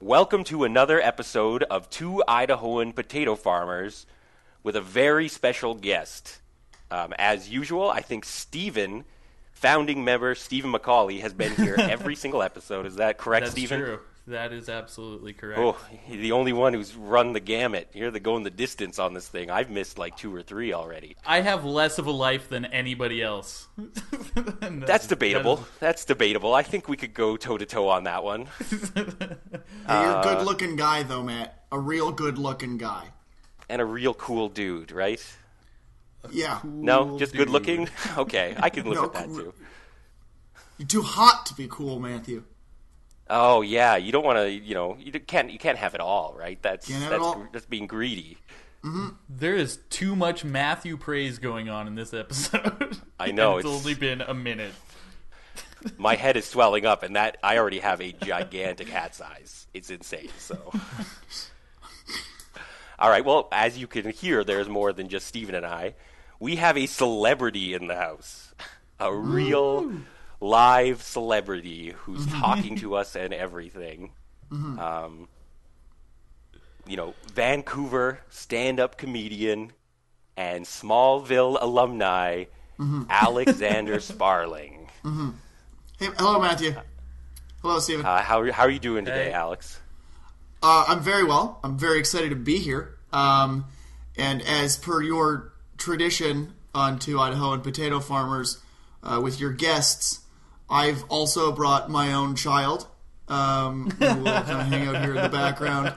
Welcome to another episode of Two Idahoan Potato Farmers with a very special guest. As usual, I think Stephen, founding member Stephen McCauley, has been here every single episode. Is that correct, Stephen? That's true. That is absolutely correct. Oh, he's the only one who's run the gamut. You're going the distance on this thing. I've missed like 2 or 3 already. I have less of a life than anybody else. That's debatable. That's debatable. I think we could go toe-to-toe on that one. Hey, you're a good-looking guy, though, Matt. A real good-looking guy. And a real cool dude, right? Yeah. No, just good-looking? Okay, I can live with that, too. You're too hot to be cool, Matthew. Oh yeah, you don't want to. You can't have it all, right? That's being greedy. Mm-hmm. There is too much Matthew praise going on in this episode. I know. It's only been a minute. My head is swelling up, and that I already have a gigantic hat size. It's insane. So, all right. Well, as you can hear, there's more than just Stephen and I. We have a celebrity in the house, a real. Live celebrity who's talking to us and everything. Vancouver stand-up comedian and Smallville alumni, Alexander Sparling. Hey, hello, Matthew. Hello, Stephen. How are you doing today, Alex? I'm very well. I'm very excited to be here. And as per your tradition on Two Idahoan Potato Farmers, with your guests, I've also brought my own child, who will kind of hang out here in the background.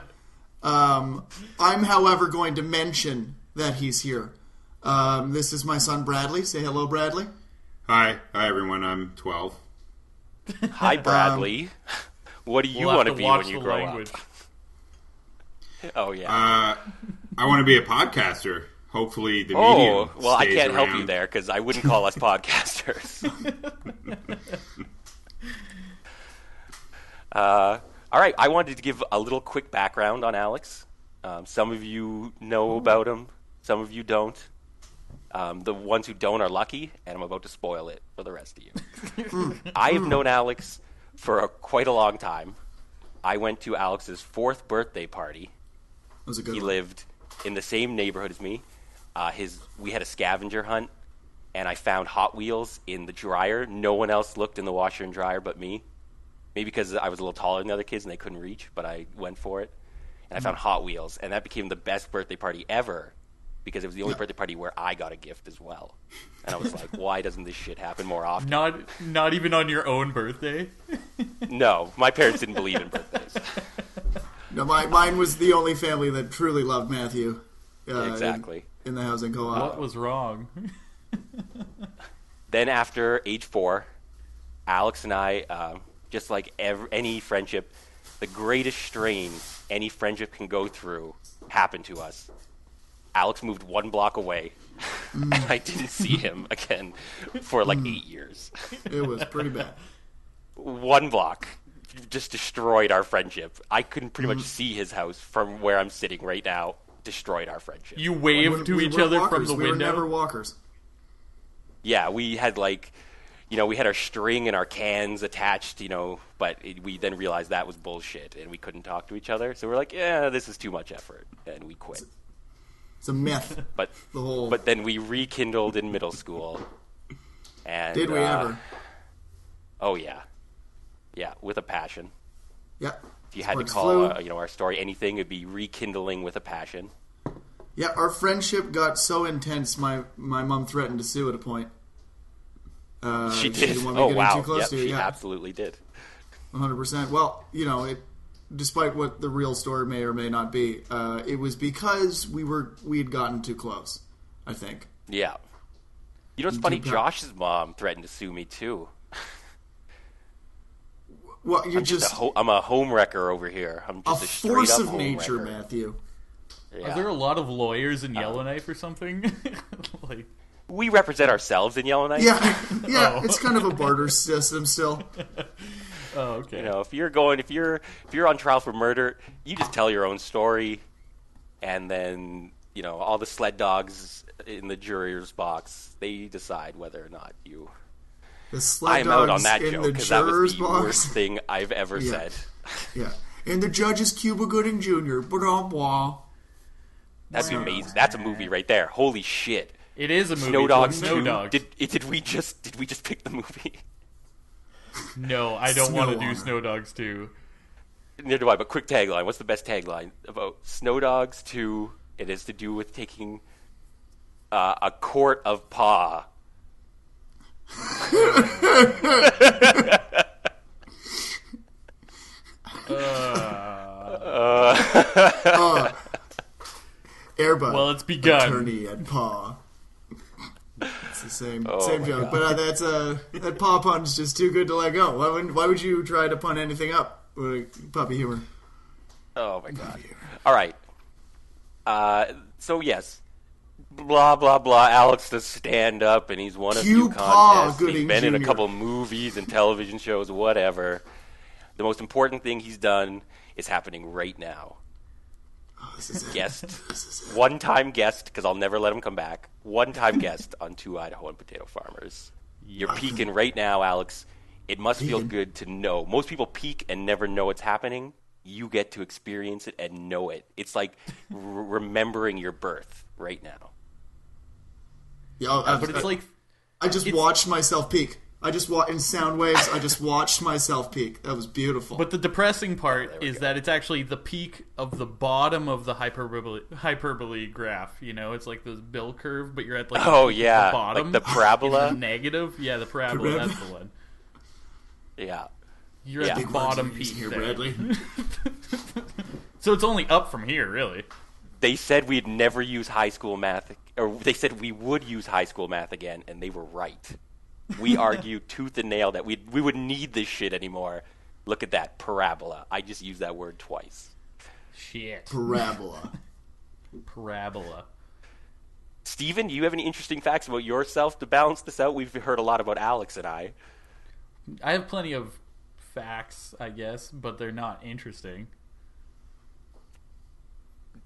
I'm, however, going to mention that he's here. This is my son, Bradley. Say hello, Bradley. Hi, everyone. I'm 12. Hi, Bradley. What do you want to be when you grow up? Oh, yeah. I want to be a podcaster. Hopefully the medium Oh, well, I stays can't around. help you there because I wouldn't call us podcasters. All right, I wanted to give a little quick background on Alex. Some of you know about him, some of you don't. The ones who don't are lucky, and I'm about to spoil it for the rest of you. I have known Alex for quite a long time. I went to Alex's 4th birthday party. That was a good He one. lived in the same neighborhood as me. We had a scavenger hunt, and I found Hot Wheels in the dryer. No one else looked in the washer and dryer but me. Maybe because I was a little taller than the other kids and they couldn't reach, but I went for it. And I found Hot Wheels, and that became the best birthday party ever because it was the only birthday party where I got a gift as well. And I was like, why doesn't this shit happen more often? Not even on your own birthday? No, my parents didn't believe in birthdays. No, mine was the only family that truly loved Matthew. Exactly. In the housing co-op. What was wrong? Then after age 4, Alex and I, just like any friendship, the greatest strain any friendship can go through happened to us. Alex moved 1 block away, and I didn't see him again for like 8 years. It was pretty bad. 1 block just destroyed our friendship. I couldn't pretty much see his house from where I'm sitting right now. Destroyed our friendship. You waved to each other from the window? We were never walkers. Yeah, we had we had our string and our cans attached, but we then realized that was bullshit and we couldn't talk to each other. So we're like, yeah, this is too much effort, and we quit. It's a myth. But then we rekindled in middle school. And did we ever? Oh yeah, yeah, with a passion. Yeah. If you had to call our story anything, it'd be rekindling with a passion. Yeah, our friendship got so intense, my mom threatened to sue at a point. She did. She didn't want me getting too close to it. She absolutely did. 100%. Well, despite what the real story may or may not be, it was because we had gotten too close, I think. Yeah. You know what's funny? Josh's mom threatened to sue me too. Well, I'm a home wrecker over here. I'm just a force straight up of nature, wrecker. Matthew. Yeah. Are there a lot of lawyers in Yellowknife or something? We represent ourselves in Yellowknife. Yeah, It's kind of a barter system still. Oh, okay. If you're on trial for murder, you just tell your own story, and then all the sled dogs in the juror's box, they decide whether or not you. The sled I'm out on dogs that in joke the because that was juror's the box. worst thing I've ever said. Yeah. And the judge is Cuba Gooding Jr. Blah. That'd be amazing. That's a movie right there. Holy shit. It is a movie. Snow Dogs Snow 2. Dogs. Did we just pick the movie? No, I don't want to do Honor. Snow Dogs 2. Neither do I, but quick tagline. What's the best tagline? About Snow Dogs 2, it has to do with taking a quart of paw. Airbud. Well, it's begun. Attorney at paw. It's the same joke, but that paw pun's just too good to let go. Why would you try to pun anything up with puppy humor? Oh my god. All right. So yes, blah blah blah. Alex does stand up, and he's won a few contests. He's been in a couple movies and television shows, whatever. The most important thing he's done is happening right now. Oh, this is it. Guest, This is it. one-time guest, because I'll never let him come back. One-time guest on Two Idaho and Potato Farmers. You're peeking right now, Alex. It must feel good to know. Most people peek and never know what's happening. You get to experience it and know it. It's like remembering your birth right now. Yeah, But it's like... I just watched myself peek. In sound waves. I just watched myself peek. That was beautiful. But the depressing part is that it's actually the peak of the bottom of the hyperbole graph. You know, it's like this bill curve, but you're at like the bottom, like the parabola. in the negative. Yeah, the parabola. That's the one. Yeah, You're at the bottom peak here, there. Bradley. So it's only up from here, really. they said we'd never use high school math, or they said we would use high school math again, and they were right. We argued tooth and nail that we wouldn't need this shit anymore. Look at that, parabola. I just used that word twice. Shit. Parabola. Parabola. Steven, do you have any interesting facts about yourself to balance this out? We've heard a lot about Alex and I. I have plenty of facts, I guess, but they're not interesting.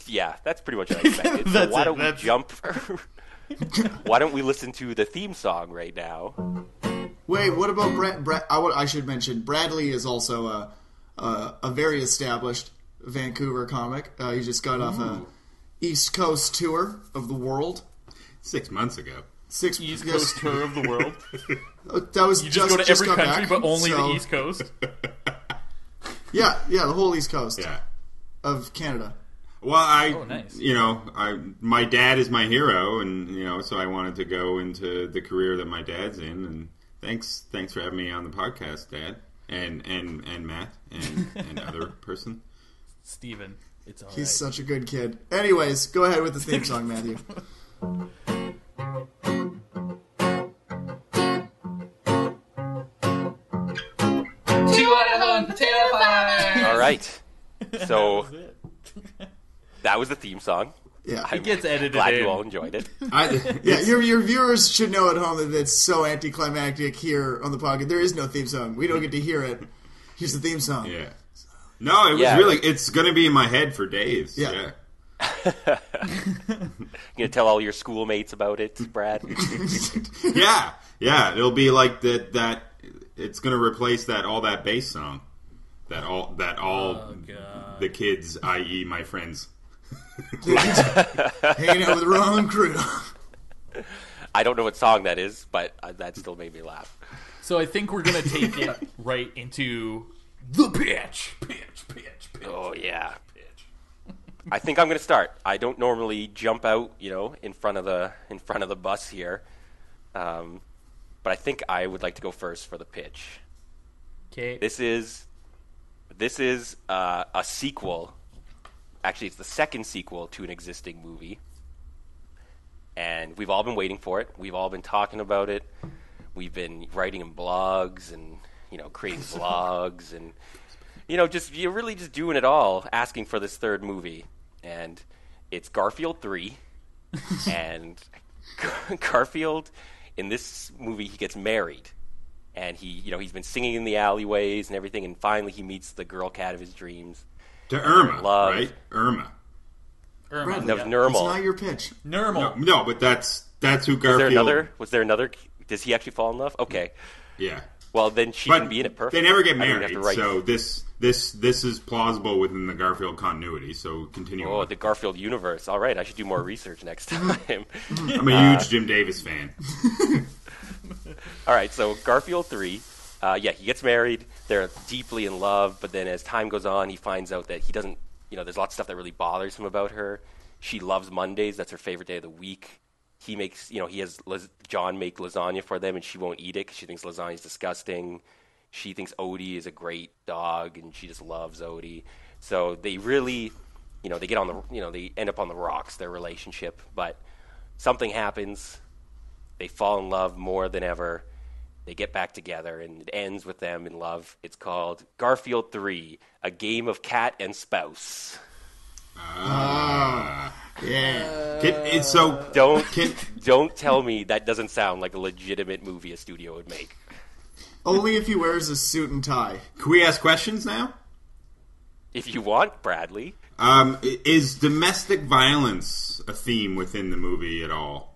Yeah, that's pretty much what I expected. So That's why it, don't we that's- jump? Why don't we listen to the theme song right now? Wait, what about Brad? I should mention Bradley is also a very established Vancouver comic. He just got off a East Coast tour of the world. 6 months ago. East Coast tour of the world. That was You just go to every got country, back, but only so- the East Coast. Yeah, the whole East Coast Yeah. of Canada. Well, nice. My dad is my hero, and so I wanted to go into the career that my dad's in. And thanks for having me on the podcast, Dad, and Matt and other person. Steven, it's all He's right. such a good kid. Anyways, go ahead with the theme song, Matthew. Two Idaho and potato pie! All right. So that was the theme song. Yeah, It gets edited Glad in. you all enjoyed it. yeah. Your viewers should know at home that it's so anticlimactic here on the podcast. There is no theme song. We don't get to hear it. Here's the theme song. Yeah. No, it was Yeah. really. It's going to be in my head for days. Yeah. You gonna tell all your schoolmates about it, Brad? Yeah. It'll be like that. It's going to replace all that bass song. That all Oh, God. the kids, i.e., my friends. Hanging out with the wrong crew. I don't know what song that is, but that still made me laugh. So I think we're going to take it right into the pitch. Pitch. Oh yeah. I think I'm gonna start. I don't normally jump out, in front of the bus here, but I think I would like to go first for the pitch. Okay. This is a sequel. Actually, it's the second sequel to an existing movie, and we've all been waiting for it. We've all been talking about it. We've been writing in blogs and creating vlogs and you're really just doing it all, asking for this third movie, and it's Garfield 3, and Garfield in this movie he gets married. And he's been singing in the alleyways and everything, and finally he meets the girl cat of his dreams. To Irma, Love. right? Irma. Bradley, That was it's Nermal. not your pitch. Normal. No, but that's who Was there Garfield. another? Was there another? Does he actually fall in love? Okay. Yeah. Well, then she can be in it perfect. They never get married, so this is plausible within the Garfield continuity. So continue. Oh, the Garfield universe. All right, I should do more research next time. I'm a huge Jim Davis fan. All right, so Garfield 3. He gets married. They're deeply in love, but then as time goes on, he finds out that he doesn't. There's lots of stuff that really bothers him about her. She loves Mondays. That's her favorite day of the week. He makes, he has John make lasagna for them, and she won't eat it because she thinks lasagna is disgusting. She thinks Odie is a great dog, and she just loves Odie. So they really, they get on the, they end up on the rocks, their relationship. But something happens. They fall in love more than ever. They get back together, and it ends with them in love. It's called Garfield 3, A Game of Cat and Spouse. Yeah. So don't tell me that doesn't sound like a legitimate movie a studio would make. Only if he wears a suit and tie. Can we ask questions now? If you want, Bradley. Is domestic violence a theme within the movie at all?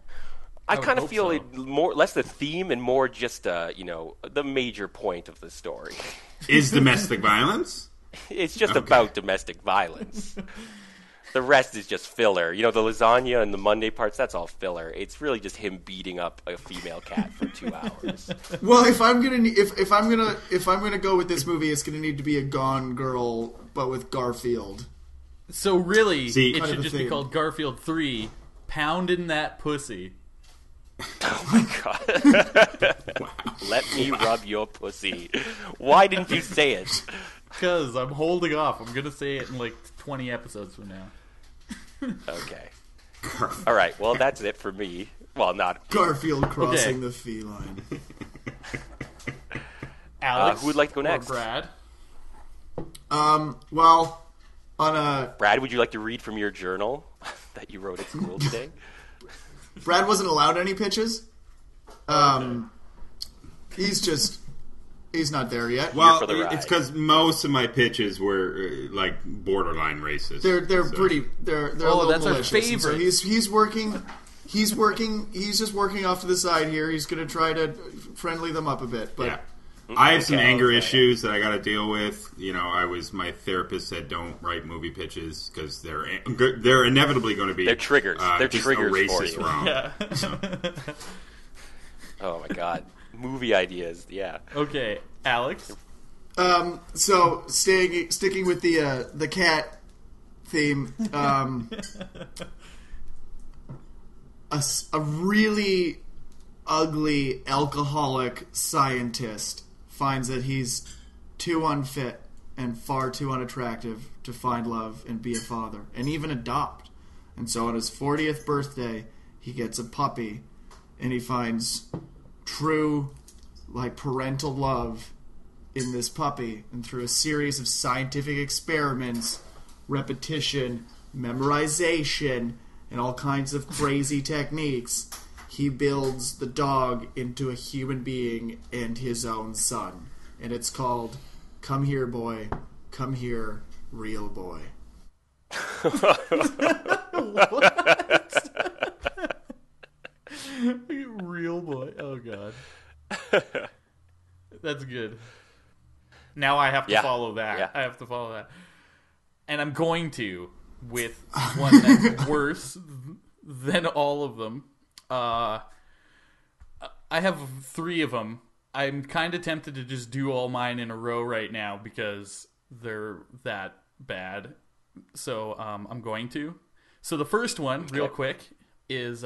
I kind of feel it less the theme and more just the major point of the story. Is domestic violence? It's just about domestic violence. The rest is just filler. The lasagna and the Monday parts, that's all filler. It's really just him beating up a female cat for 2 hours. Well, if I'm gonna go with this movie, it's gonna need to be a Gone Girl, but with Garfield. So really, it should just be called Garfield 3, Poundin' That Pussy. Oh my god. Wow. Let me rub your pussy. Why didn't you say it? Because I'm holding off. I'm going to say it in like 20 episodes from now. Okay. All right. Well, that's it for me. Well, not Garfield crossing the feline. Alex, who would like to go next? Brad? Well, Brad, would you like to read from your journal that you wrote at school today? Brad wasn't allowed any pitches. He's not there yet. Well, it's because most of my pitches were like borderline racist. They're a little that's malicious. our favorite. So he's working. He's just working off to the side here. He's going to try to friendly them up a bit. But yeah. I have some anger issues that I got to deal with. My therapist said don't write movie pitches because they're inevitably going to be they're triggers. They're just triggers a for racist you. wrong. Yeah. So. Oh my god, movie ideas. Yeah. Okay, Alex. So sticking with the cat theme, a really ugly alcoholic scientist finds that he's too unfit and far too unattractive to find love and be a father and even adopt. And so on his 40th birthday, he gets a puppy and he finds true parental love in this puppy. And through a series of scientific experiments, repetition, memorization, and all kinds of crazy techniques, he builds the dog into a human being and his own son. And it's called Come Here, Boy, Come Here, Real Boy. What? Real boy. Oh, God. That's good. Now I have to follow that. Yeah. I have to follow that. And I'm going to with one that's worse than all of them. I have 3 of them. I'm kind of tempted to just do all mine in a row right now because they're that bad. So I'm going to. So the first one, real quick, is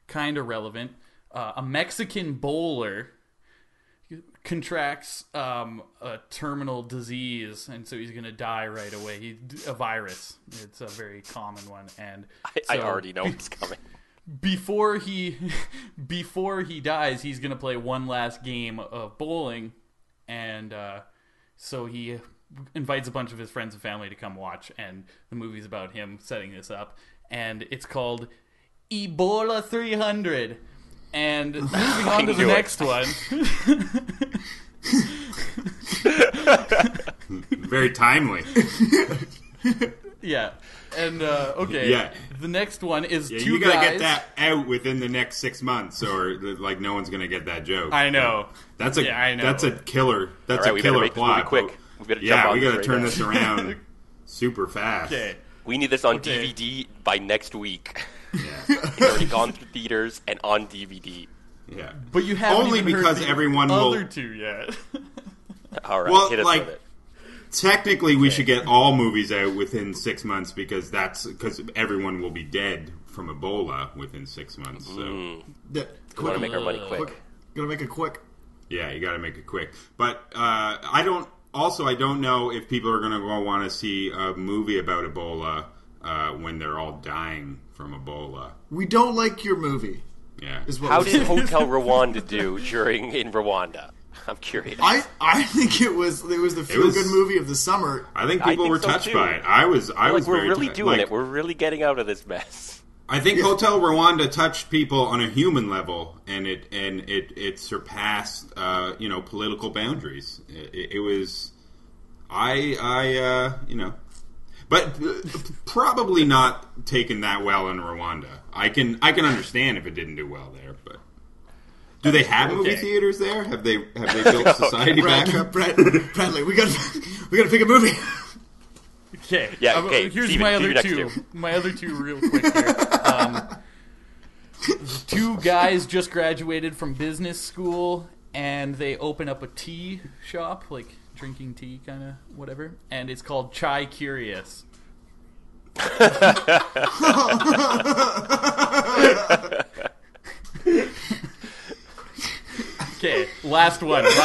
kind of relevant. A Mexican bowler contracts a terminal disease, and so he's going to die right away. A virus. It's a very common one, and I already know what's coming. Before he dies, he's going to play one last game of bowling, and so he invites a bunch of his friends and family to come watch, and the movie's about him setting this up, and it's called Ebola 300. And moving on to the next one. Very timely. Yeah. And, okay. Yeah. The next one is Yeah, two you gotta guys. get that out within the next 6 months, or like no one's gonna get that joke. I know. That's a Yeah, I know. that's a killer. That's All right, a we better killer make this movie plot. quick. We better jump Yeah, on we this gotta right turn now. this around super fast. Okay. We need this on Okay. DVD by next week. Yeah. It's already gone through theaters and on DVD. Yeah. But you haven't Only even because heard the everyone will- other two yet. All right, Well, hit us like- with it. Technically, we should get all movies out within 6 months because everyone will be dead from Ebola within 6 months. So We Quick. want to make our money quick. Quick. Gonna make it quick. yeah, you got to make it quick. But I don't know if people are going to go want to see a movie about Ebola when they're all dying from Ebola. We don't like your movie. Yeah. Is what How we're did saying. Hotel Rwanda do in Rwanda? I'm curious. I think it was the feel good movie of the summer. I think I people think were so, touched too. by it. I was we're very really doing like, it. We're really getting out of this mess. I think Hotel Rwanda touched people on a human level, and it surpassed political boundaries. It was but probably not taken that well in Rwanda. I can understand if it didn't do well there, but do they have movie theaters there? Have they built society back up? Bradley, we gotta pick a movie. Okay. Yeah, okay, Here's Steven, my do other your next two. two. My other two, real quick here. Two guys just graduated from business school, and they open up a tea shop, like drinking tea, kind of whatever. And it's called Chai Curious. Okay, last one. Here's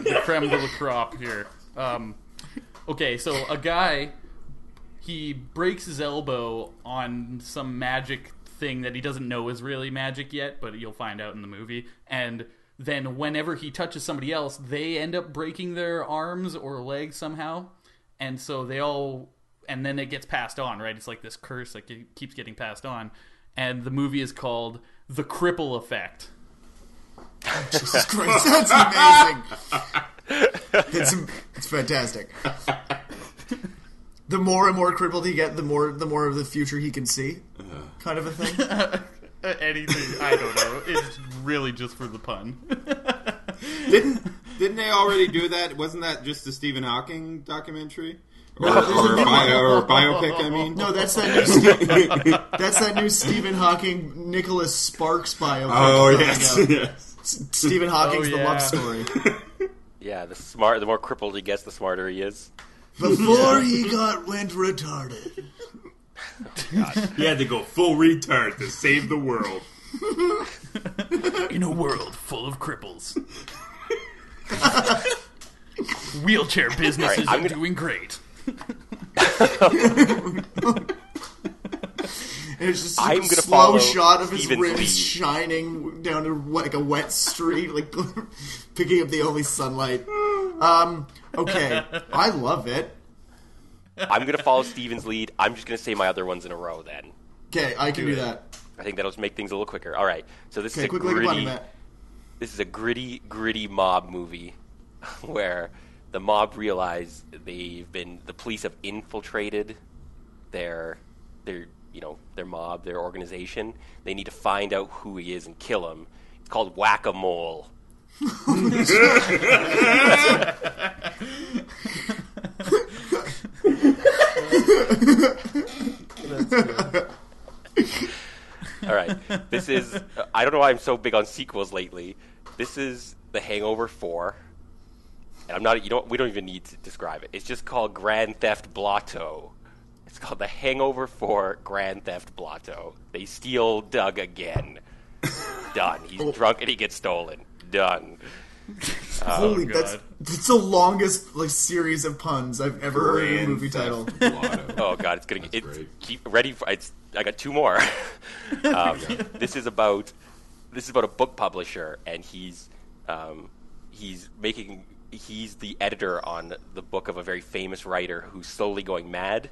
the creme de la crop here. Okay, so a guy, he breaks his elbow on some magic thing that he doesn't know is really magic yet, but you'll find out in the movie. And then whenever he touches somebody else, they end up breaking their arms or legs somehow. And so and then it gets passed on, right? It's like this curse, like it keeps getting passed on. And the movie is called The Cripple Effect. Jesus Christ, that's amazing. It's fantastic. The more and more crippled he gets, the more of the future he can see, kind of a thing. Anything, I don't know. It's really just for the pun. Didn't they already do that? Wasn't that just the Stephen Hawking documentary? Or a biopic, I mean? No, that's that new Stephen Hawking, Nicholas Sparks biopic. Oh, coming yes. out. Yes. Stephen Hawking's The Love Story. Yeah, the more crippled he gets, the smarter he is. Before he went retarded. He had to go full retard to save the world. In a world full of cripples. Wheelchair businesses All right, are doing great. It's just I'm a gonna slow follow shot of his Steven's ribs lead. shining down to like a wet street, like picking up the only sunlight. Okay, I love it. I'm going to follow Steven's lead. I'm just going to say my other ones in a row then. Okay, I can do that. I think that'll just make things a little quicker. All right. So this is a Quick like a button, gritty, Matt. this is a gritty mob movie where the mob realize the police have infiltrated their mob, their organization. They need to find out who he is and kill him. It's called Whack-A-Mole. All right. This is I don't know why I'm so big on sequels lately. This is The Hangover 4. And I'm not we don't even need to describe it. It's just called Grand Theft Blotto. It's called The Hangover 4 Grand Theft Blotto. They steal Doug again. Done. He's drunk and he gets stolen. Done. Holy, God. that's the longest series of puns I've ever heard in a movie title. Oh god, it's gonna That's great. keep ready for I got two more. This is about a book publisher, and he's the editor on the book of a very famous writer who's slowly going mad,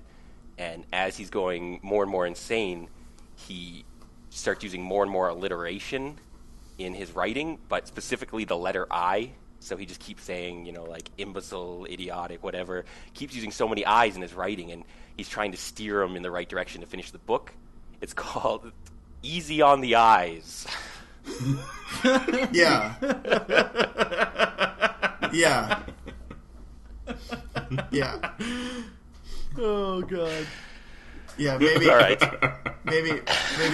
and as he's going more and more insane, he starts using more and more alliteration in his writing, but specifically the letter I So he just keeps saying, like imbecile, idiotic, whatever. Keeps using so many I's in his writing, and he's trying to steer him in the right direction to finish the book. It's called Easy on the Eyes. Yeah. Yeah. Yeah. Oh god. Yeah, maybe. All right. Maybe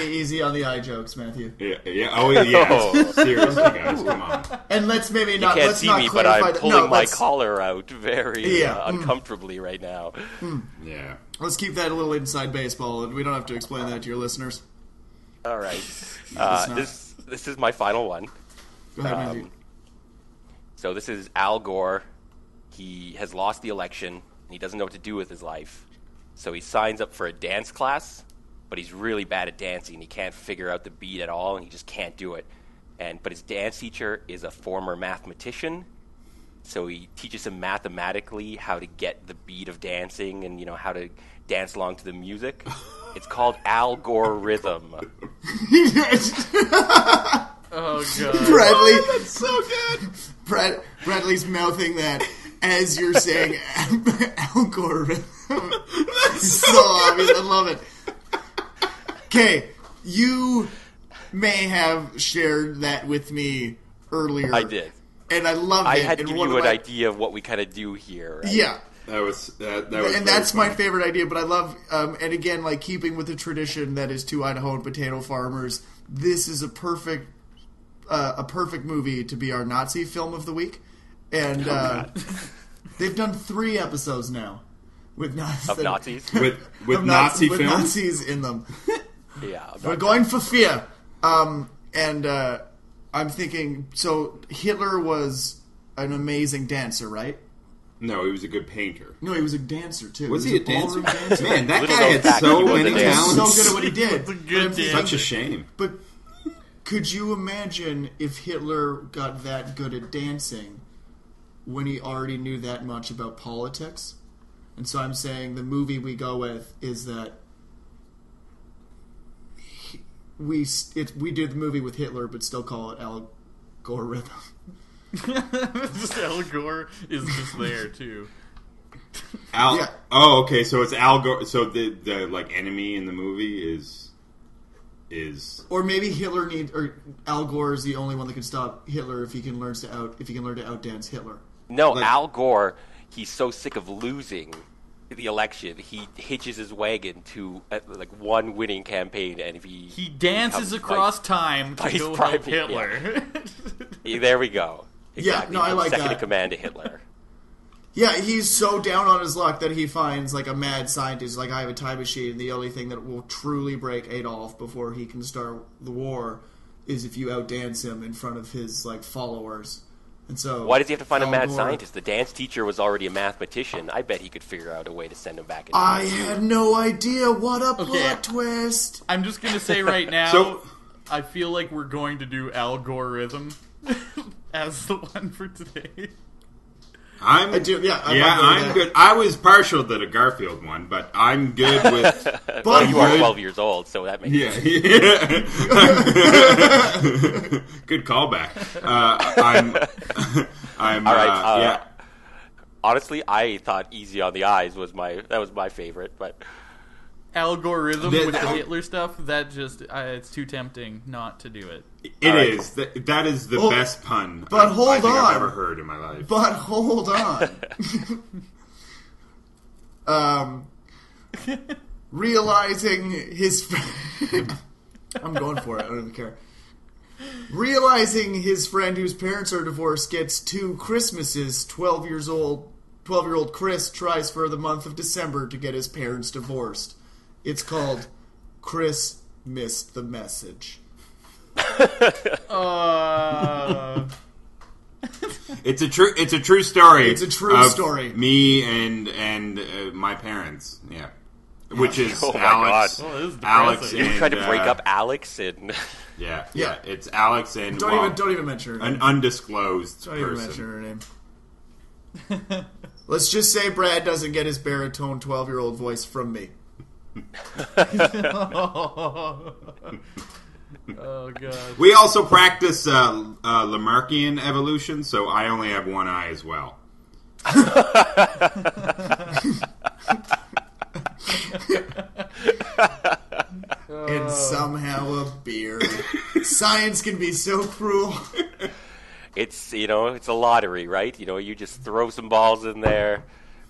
easy on the eye jokes, Matthew. Yeah. Oh, yeah. Seriously, guys, come on. And let's maybe You not. can't Let's see not me, but clarify. I'm pulling my let's, collar out very Yeah. uncomfortably right now. Yeah. let's keep that a little inside baseball, and we don't have to explain that to your listeners. All right. not. This is my final one. Go ahead, Matthew. So this is Al Gore. He has lost the election, and he doesn't know what to do with his life. So he signs up for a dance class, but he's really bad at dancing. He can't figure out the beat at all, and he just can't do it. But his dance teacher is a former mathematician, so he teaches him mathematically how to get the beat of dancing and how to dance along to the music. It's called Al-Gore-Rhythm. Oh god. Bradley, That's so good. Bradley's mouthing that as you're saying Al-Gore-Rhythm. It's so obvious. I love it. Okay, you may have shared that with me earlier. I did. And I loved it. I had to And give one you of an my- idea of what we kind of do here. Right? Yeah. That was And very that's my funny. favorite idea, but I love, and again, like keeping with the tradition that is Two Idaho and Potato Farmers, this is a perfect movie to be our Nazi film of the week. And they've done 3 episodes now with Nazis. Of Nazis? with Of Nazi with films. Nazis in them. Yeah. We're going for fear. And I'm thinking, so Hitler was an amazing dancer, right? No, he was a good painter. No, he was a dancer too. Was he a dancer? ballroom dancer? Man, that Little guy known had fact, so he was many a dancer. talents. So good at what he did. That's a good But I'm thinking- dancer. Such a shame. But could you imagine if Hitler got that good at dancing when he already knew that much about politics? And so I'm saying the movie we go with is that we did the movie with Hitler, but still call it Al-Gore-Rhythm. Just Al Gore is just there too. Yeah. Oh, okay. So it's Al Gore. So the like enemy in the movie is Or maybe or Al Gore is the only one that can stop Hitler if he can learn to outdance Hitler. No, Like- Al Gore, he's so sick of losing the election, he hitches his wagon to like one winning campaign, and if He dances becomes across time to vice go help private, Hitler. there we go. Yeah, Exactly. no, I like second that. in command to Hitler. Yeah, he's so down on his luck that he finds like a mad scientist. Like, I have a time machine, and the only thing that will truly break Adolf before he can start the war is if you outdance him in front of his like followers. And so, Why does he have to find a Al mad Gore- scientist? The dance teacher was already a mathematician. I bet he could figure out a way to send him back in I time. had no idea. What a Okay. plot twist! I'm just gonna say right now, So- I feel like we're going to do Al-Gore-Rhythm as the one for today. I do, yeah. I'm good. I was partial to the Garfield one, but I'm good with. But Well, you are good. 12 years old, so that makes Yeah. sense. Good callback. I'm. All right. Yeah. Honestly, I thought "Easy on the Eyes" was my favorite, but Al-Gore-Rhythm The- with the Hitler stuff, that just, it's too tempting not to do it. It All right. is. That is the Oh, best pun but I hold think on. I've ever heard in my life. But hold on. Realizing his I'm going for it. I don't even care. Realizing his friend whose parents are divorced gets 2 Christmases. 12-year-old Chris tries for the month of December to get his parents divorced. It's called Chris Missed the Message. It's a true story. It's a true of story. Me and my parents. Yeah. Which is Oh my Alex. God. Oh, this is Alex depressing. and, you tried to break up Alex and Yeah. Yeah. It's Alex and Don't even mention her name. an undisclosed Don't even person. mention her name. Let's just say Brad doesn't get his baritone 12-year-old voice from me. Oh god. We also practice Lamarckian evolution, so I only have one eye as well. And somehow a beard. Science can be so cruel. It's it's a lottery, right? You just throw some balls in there,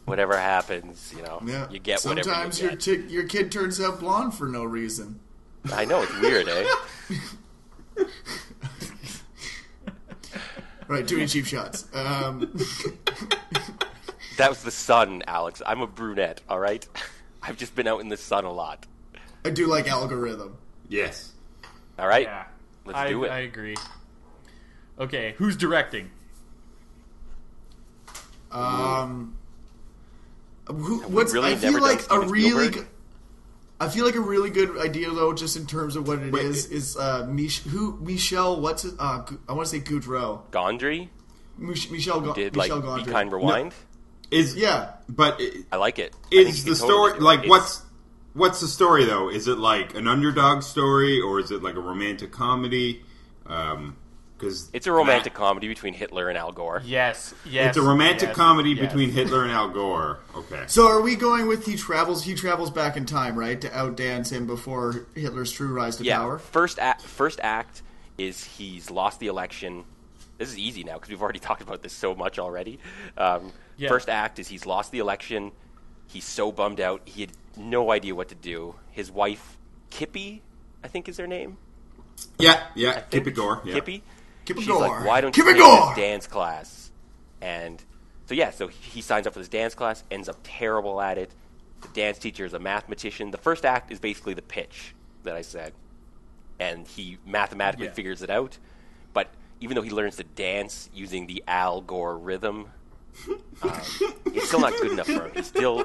whatever happens, Yeah. you get whatever you Sometimes get. your kid turns out blonde for no reason. I know, it's weird, eh? Right, too many cheap shots. That was the sun, Alex. I'm a brunette, all right? I've just been out in the sun a lot. I do like Al-Gore-Rhythm. Yes. All right? Yeah. Let's do it. I agree. Okay, who's directing? What's really I feel never like done a Steven really Spielberg? I feel like a really good idea though, just in terms of what it is Michel. What's it? I want to say Goudreau. Gondry Michel did Michel like Gondry. Be Kind Rewind. Yeah, But I like it. I think is you the can totally story do it. like It's- what's the story though? Is it like an underdog story or is it like a romantic comedy? Because It's a romantic comedy between Hitler and Al Gore. Yes. It's a romantic yes, comedy yes. between Hitler and Al Gore. Okay. So are we going with he travels back in time, right, to outdance him before Hitler's true rise to Yeah. power? First act is he's lost the election. This is easy now because we've already talked about this so much already. Yeah. First act is he's lost the election. He's so bummed out. He had no idea what to do. His wife, Kippy, I think is her name. Yeah. think. Kippy Gore. Yeah. Kippy. Kippy She's Gore. like, why don't you Kippy take Gore! this dance class? And so he signs up for this dance class, ends up terrible at it. The dance teacher is a mathematician. The first act is basically the pitch that I said. And he mathematically figures it out. But even though he learns to dance using the Al-Gore-Rhythm, it's still not good enough for him.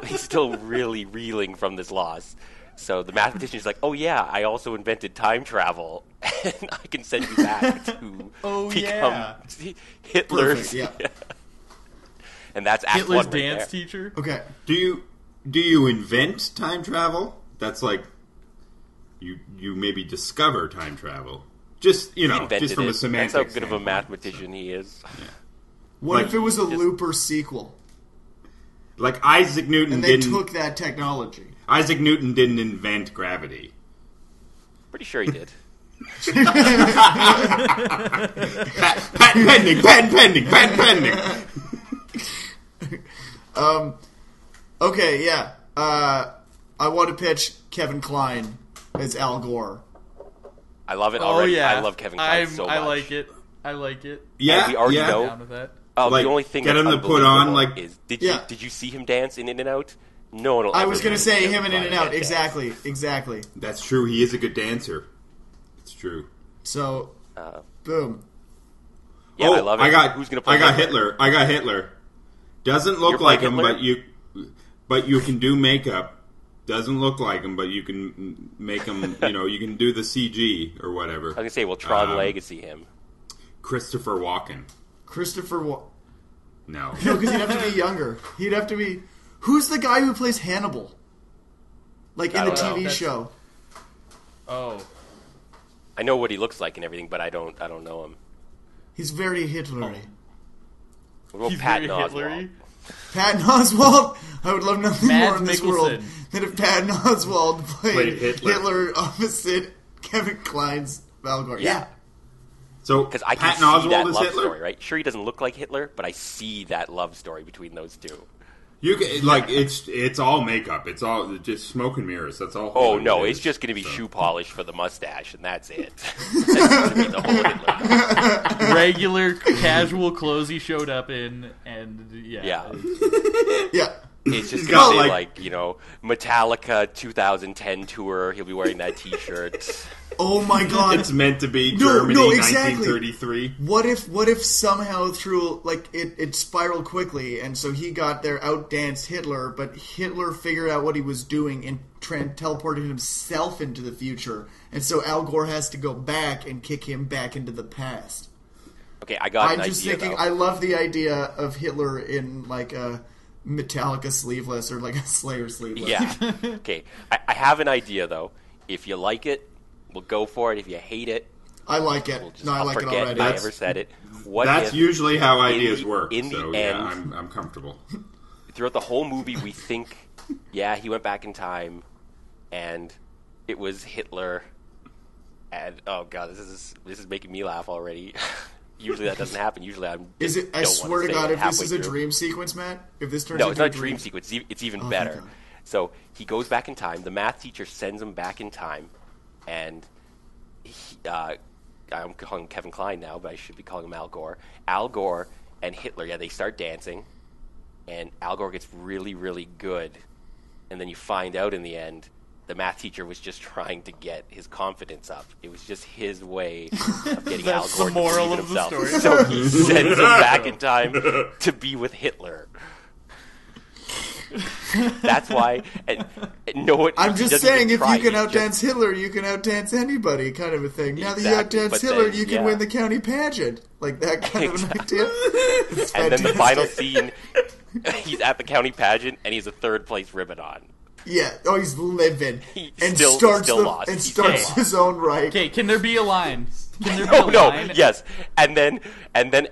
He's still really reeling from this loss. So the mathematician is like, oh yeah, I also invented time travel, and I can send you back to become Hitler's. Perfect, yeah. And that's act Hitler's one right dance there. teacher? Okay. Do you invent time travel? That's like you maybe discover time travel. Just He invented just from it. a semantic That's how good of a standpoint. mathematician he is. What Like, if it was a Looper sequel Like Isaac Newton and they didn't. took that technology? Isaac Newton didn't invent gravity. Pretty sure he did. Patent pending. Okay, yeah. I want to pitch Kevin Kline as Al Gore. I love it Oh already. yeah. I love Kevin Kline so much. I like it. I like it. Yeah, And we already yeah. know- Down with that. Like, the only thing get that's him to put on, unbelievable like- is Yeah. did you see him dance in and Out? No one will I ever was going to see say Kevin him in Kline and out. dance. Exactly. That's true. He is a good dancer. It's true. So, boom. Yeah, I love it. Who's going to play I got Hitler. Doesn't look You're like playing him, Hitler? but you can do makeup. Doesn't look like him, but you can make him. You can do the CG or whatever. I was going to say, well, Tron Legacy him. Christopher Walken. No. No, because he'd have to be younger. He'd have to be... Who's the guy who plays Hannibal? Like, in the don't know. TV That's- show. Oh. I know what he looks like and everything, but I don't know him. He's very Hitlery. What about He's Patton very Oswalt? Hitlery. Patton Oswalt. I would love nothing Mads more in this world Mikkelsen. than if Patton Oswalt played Played Hitler. Hitler opposite Kevin Kline's Al Gore. Yeah. So Because I can Patton see Oswalt that is love Hitler. story, right? Sure, he doesn't look like Hitler, but I see that love story between those two. You can, like it's all makeup. It's all just smoke and mirrors. That's all. Oh Hollywood no, is. it's just going to be shoe polish for the mustache, and that's it. That's going to be the whole Hitler. Regular, casual clothes he showed up in, and Yeah. Yeah. It's just got, going to say, like- Metallica 2010 tour. He'll be wearing that T-shirt. Oh my god. It's meant to be No, Germany, exactly. 1933. What if somehow through it spiraled quickly and so he got there outdanced Hitler, but Hitler figured out what he was doing and teleported himself into the future, and so Al Gore has to go back and kick him back into the past. Okay, I got an I'm just idea, thinking, though. I love the idea of Hitler in like a Metallica sleeveless or like a Slayer sleeveless. Yeah. Okay, I have an idea, though. If you like it, We'll go for it. If you hate it, I like it. we'll just No, I I'll like it forget already. I ever said it. What That's if usually how ideas the- work. in the so end- yeah, I'm comfortable. throughout the whole movie we think, yeah, he went back in time, and it was Hitler. And oh god, this is making me laugh already. Usually that doesn't happen. Usually I swear to God, if this is a dream sequence, Matt, if this turns no, into it's not a a dream sequence. It's even thank better. God. So he goes back in time. The math teacher sends him back in time, and I'm calling him Kevin Kline now, but I should be calling him Al Gore. Al Gore and Hitler, yeah, they start dancing, and Al Gore gets really, really good, and then you find out in the end the math teacher was just trying to get his confidence up. It was just his way of getting Al That's Gore the moral to believe in of the himself. story. So he sends him back in time to be with Hitler. That's why. And no one. I'm he just doesn't saying, even if try. you can He's outdance just- Hitler, you can outdance anybody, kind of a thing. Now that you Exactly, outdance but Hitler, then, you can yeah. win the county pageant, like that kind of an idea. It's And then the final fantastic. scene, he's at the county pageant and he's a third place ribbon on. Yeah. Oh, he's livid He and still starts lost. and He starts still his own right. Okay, can there be a line? Can there be a No, line? yes, and then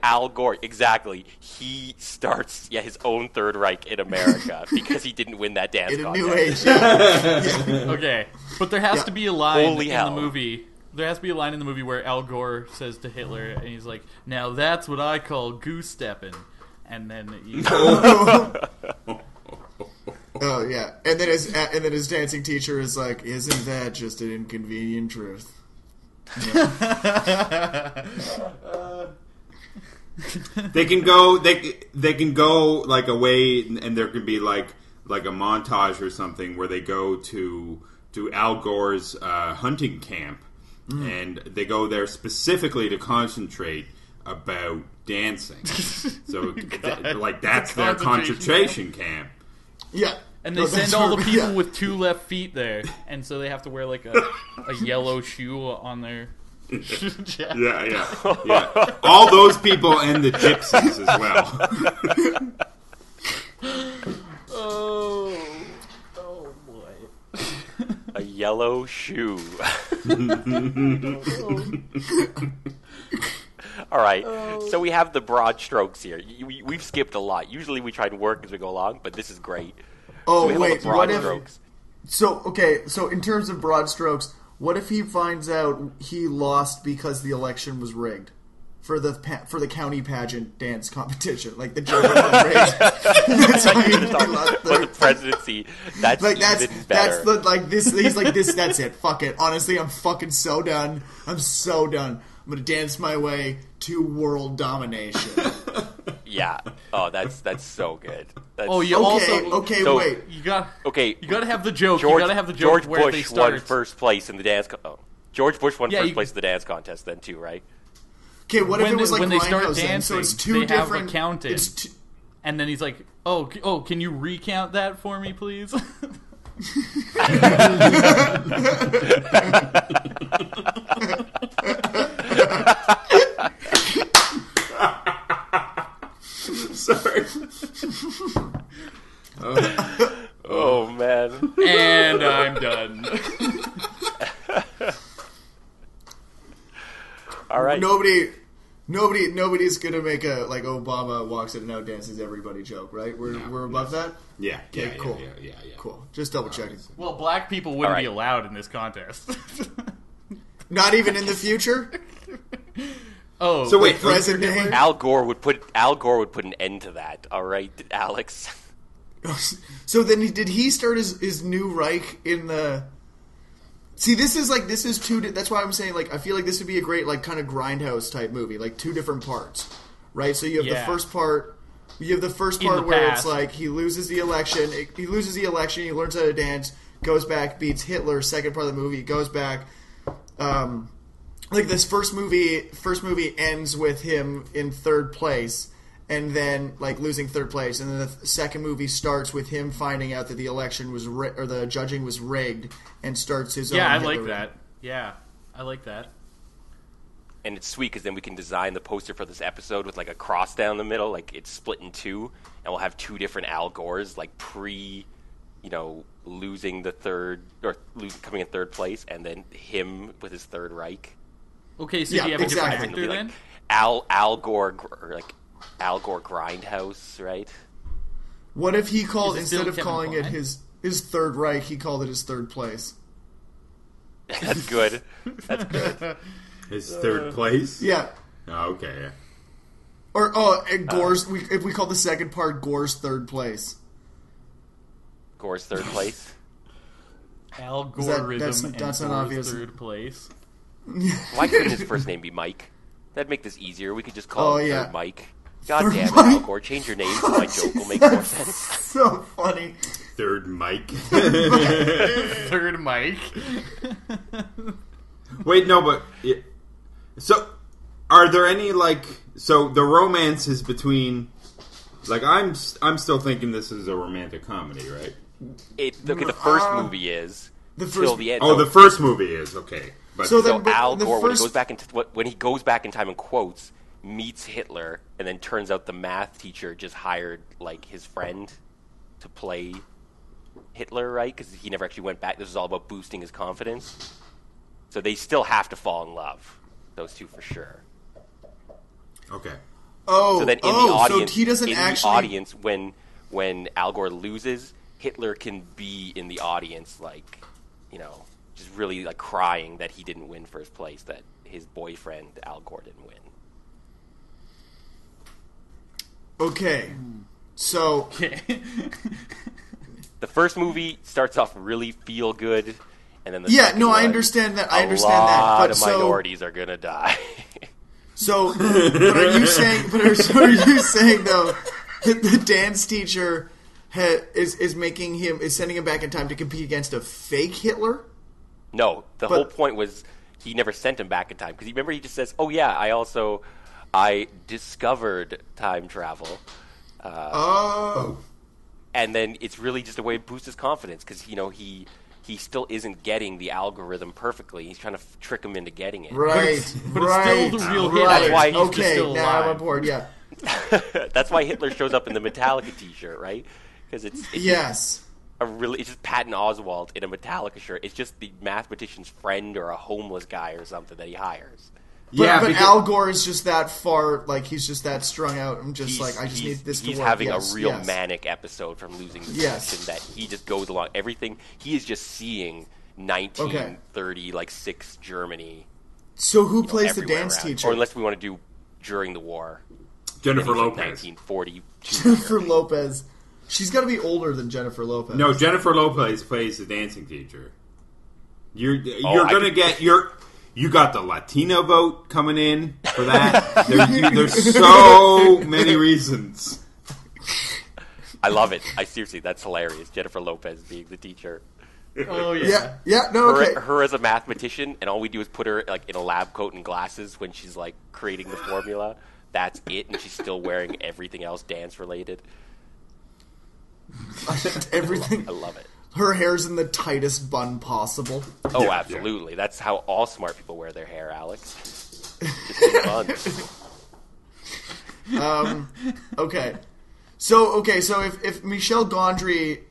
Al Gore, exactly. He starts his own Third Reich in America because he didn't win that dance In a contest. new age. Yeah. Okay, but there has Yeah. to be a line Holy in hell. the movie. There has to be a line in the movie where Al Gore says to Hitler, and he's like, "Now that's what I call goose stepping," and then Oh yeah, and then his dancing teacher is like, "Isn't that just an inconvenient truth?" They can go. They can go like away, and there could be like a montage or something where they go to Al Gore's hunting camp, and they go there specifically to concentrate about dancing. So that's their concentration camp. Yeah. and No, they send that's all the where- people yeah. with 2 left feet there, and so they have to wear like a yellow shoe on their. jacket. Yeah. All those people and the gypsies as well. Oh boy. A yellow shoe. All right, so we have the broad strokes here. We've skipped a lot. Usually we try to work as we go along, but this is great. Oh So we have all wait, the broad what if? strokes. So in terms of broad strokes, what if he finds out he lost because the election was rigged for the county pageant dance competition? Like the judge was rigged. That's why he lost For the presidency, that's like even better. that's the like this. He's like this. That's it. Fuck it. Honestly, I'm fucking so done. I'm so done. I'm gonna dance my way to world domination. Yeah. Oh, that's so good. That's Oh, you so also Okay. So- Wait. you got Okay. You got to have the joke. George, you got to have the joke George where they Bush start. won first place in the dance. George Bush won Yeah, first you- place in the dance contest then too, right? Okay. What if it was like when they start Grindhouse then? dancing, So it's two they have different. a counting. It's two, And then he's like, "Oh, can you recount that for me, please?" Sorry. Oh man. And I'm done. All right. Nobody's gonna make a like Obama walks in and out dances everybody joke, right? We're above that. Yeah. Okay, cool. Yeah. Cool. Just double checking. Well, black people wouldn't All right. be allowed in this contest. Not even in the future. Oh, So wait, Present day. Al Gore would put an end to that. All right, Alex. So then, did he start his new Reich in the? See, this is two. That's why I'm saying like I feel like this would be a great like kind of Grindhouse type movie, like 2 different parts, right? So you have Yeah. the first part. You have the first In part the where past. it's like he loses the election. He loses the election. He learns how to dance. Goes back, beats Hitler. Second part of the movie goes back. Like this first movie ends with him in third place, and then like losing third place, and then the second movie starts with him finding out that the election was or the judging was rigged, and starts his yeah, own. I Hitler like reign. that. Yeah, I like that. And it's sweet because then we can design the poster for this episode with like a cross down the middle, like it's split in 2, and we'll have 2 different Al Gores, like pre losing coming in third place, and then him with his Third Reich. Okay, so Yeah, do you have a different exactly. actor then? Al Gore, Al Gore Grindhouse, right? What if he called, Is it instead still of Kevin calling it Kline? his Third Reich, he called it his third place? That's good. That's good. His third place? Yeah. Oh, okay. Yeah. Or, Gore's, if we call the second part Gore's third place. Gore's third place. Al-Gore-Rhythm that's and not Gore's obvious. third place. Why couldn't his first name be Mike? That'd make this easier. We could just call him yeah. Third Mike. God Third damn it, Mike. Al Gore. Change your name so my joke will make more sense. So funny. Third Mike. Third Mike. Wait, no, but so are there any so the romance is between I'm still thinking this is a romantic comedy, right? Look at the first movie is the till first- the end. Oh, the first movie is okay, but So So then- but Al the Gore, first- when he goes back in time and quotes, meets Hitler, and then turns out the math teacher just hired his friend to play Hitler, right? Because he never actually went back. This is all about boosting his confidence. So they still have to fall in love, those two for sure. okay. Oh, So then in the audience, so he doesn't in actually... the audience, when Al Gore loses, Hitler can be in the audience, just really crying that he didn't win first place, that his boyfriend Al Gore didn't win. Okay. So, Okay. The first movie starts off really feel good, and then the yeah, second no, I one, understand that. a lot But of so, minorities are gonna die. so, but are you saying? But are you saying though that the dance teacher is sending him back in time to compete against a fake Hitler? No, the whole point was he never sent him back in time because remember he just says, "Oh yeah, I discovered time travel." And then it's really just a way to boost his confidence because he still isn't getting the algorithm perfectly. He's trying to trick him into getting it. Right, But it's right. still the real Hitler. That's why he's just Okay, still now I'm alive. on board. Yeah. That's why Hitler shows up in the Metallica T-shirt, right? Because it's Yes. it's just Patton Oswalt in a Metallica shirt. It's just the mathematician's friend or a homeless guy or something that he hires. But because- Al Gore is just that far, he's just that strung out. I'm just I just need this to work. He's having Yes, a real yes. manic episode from losing the Yes. position that he just goes along. Everything he is just seeing 1930 6 Germany. So who plays the everywhere dance around. teacher? Or unless we want to do during the war. Jennifer Anything Lopez. 1942. Jennifer Lopez. She's got to be older than Jennifer Lopez. No, Jennifer Lopez plays the dancing teacher. You're I gonna could- get you got the Latino vote coming in for that. There's so many reasons. I love it. Seriously, that's hilarious. Jennifer Lopez being the teacher. Oh yeah. Yeah, yeah, no, okay. Her as a mathematician, and all we do is put her in a lab coat and glasses when she's creating the formula. That's it, and she's still wearing everything else dance related. Everything. I love it. Her hair's in the tightest bun possible. Oh, Yeah, absolutely. That's how all smart people wear their hair, Alex. Just in buns. Okay. So if Michel Gondry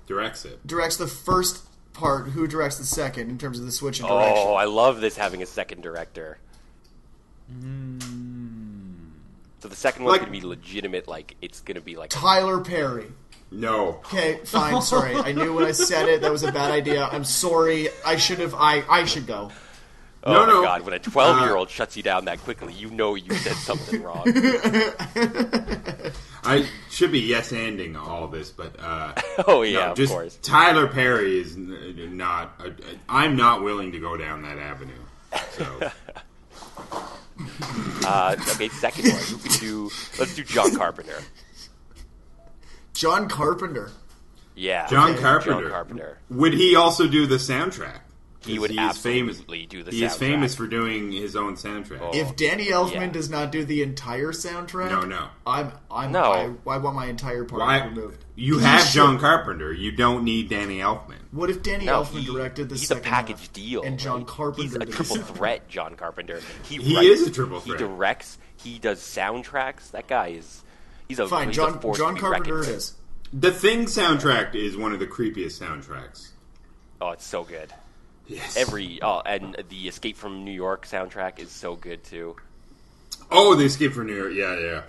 Directs it. directs the first part, who directs the second in terms of the switch in direction? Oh, I love this having a second director. So the second one's Like- going to be legitimate, it's going to be Tyler Perry. No. Okay, fine, sorry. I knew when I said it, that was a bad idea. I'm sorry. I should have, I should go. oh No, my no. God, when a 12-year-old shuts you down that quickly, you know you said something wrong. I should be yes-anding all this, but Oh, yeah, just of course. Tyler Perry is not. I'm not willing to go down that avenue. So Okay, second one. Let's do John Carpenter. John Carpenter. Yeah. John Okay. Carpenter. John Carpenter. Would he also do the soundtrack? He would is absolutely do the He is soundtrack. famous for doing his own soundtrack. Oh. If Danny Elfman Yeah. does not do the entire soundtrack, No. No. I want my entire part Why? removed. You He have should. John Carpenter. You don't need Danny Elfman. What if Danny No, Elfman directed the he's a second package half, deal. and John right? Carpenter He's a did the triple second? threat, John Carpenter. He writes, is a triple threat. He directs. He does soundtracks. That guy is. He's a Fine, he's John a force to John be Carpenter reckoned it with. is. The Thing soundtrack is one of the creepiest soundtracks. Oh, it's so good. Yes. And the Escape from New York soundtrack is so good too. Oh, the Escape from New York. Yeah.